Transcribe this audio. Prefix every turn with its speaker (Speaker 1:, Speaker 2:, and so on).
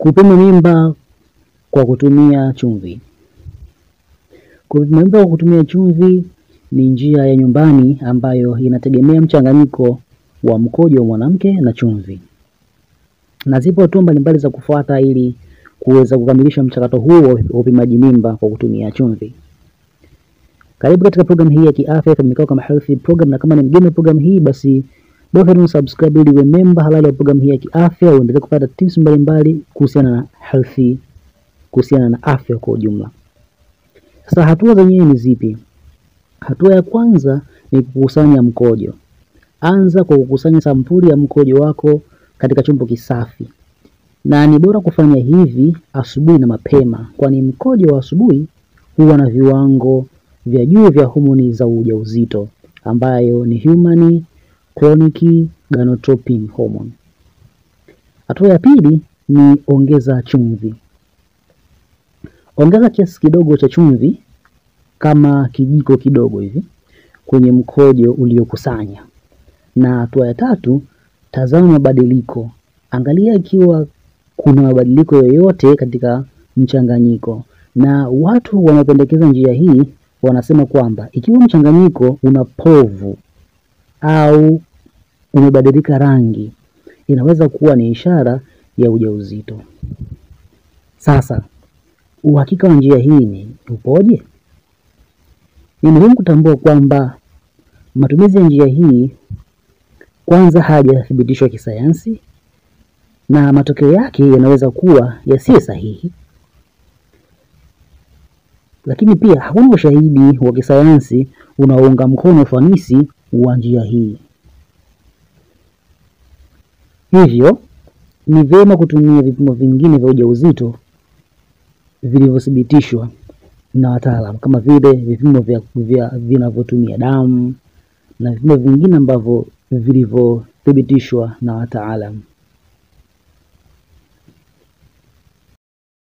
Speaker 1: Kupima mimba kwa kutumia chumvi. Kupima mimba kwa kutumia chumvi ni njia ya nyumbani ambayo inategemea mchanganyiko wa mkojo wa mwanamke na chumvi. Na zipo hatua mbalimbali za kufuata ili kuweza kukamilisha mchakato huo wa upimaji mimba kwa kutumia chumvi. Karibu katika program hii ya kiafya ifahamikayo kama Healthy Program, na kama ni mgeni wa program hii basi bofya subscribe ili uwe member halali wa program hii ya kiafya, uendelee kupata tips mbalimbali kuhusiana na afya kwa ujumla. Sasa hatua zenyewe ni zipi? Hatua ya kwanza ni kukusanya mkojo. Anza kwa kukusanya sampuli ya mkojo wako katika chombo kisafi. Na ni bora kufanya hivi asubuhi na mapema, kwani mkojo wa asubuhi huwa na viwango vya juu vya homoni za ujauzito ambayo ni human chronic gonadotropin hormone. Hatua ya pili ni ongeza chumvi. Ongeza kiasi kidogo cha chumvi kama kijiko kidogo hivi kwenye mkojo uliokusanya. Na hatua ya tatu, tazama mabadiliko. Angalia ikiwa kuna mabadiliko yoyote katika mchanganyiko. Na watu wanapendekeza njia hii wanasema kwamba ikiwa mchanganyiko una povu au umebadilika rangi, inaweza kuwa ni ishara ya ujauzito. Sasa, uhakika wa njia hii ni upoje? Ni muhimu kutambua kwamba matumizi ya njia hii kwanza hayajathibitishwa kisayansi na matokeo yake yanaweza kuwa yasiyo sahihi. Lakini pia hakuna ushahidi wa kisayansi unaounga mkono ufanisi wa njia hii. Hivyo ni vyema kutumia vipimo vingine vya ujauzito vilivyothibitishwa na wataalamu, kama vile vipimo vinavyotumia damu na vipimo vingine ambavyo vilivyothibitishwa na wataalamu.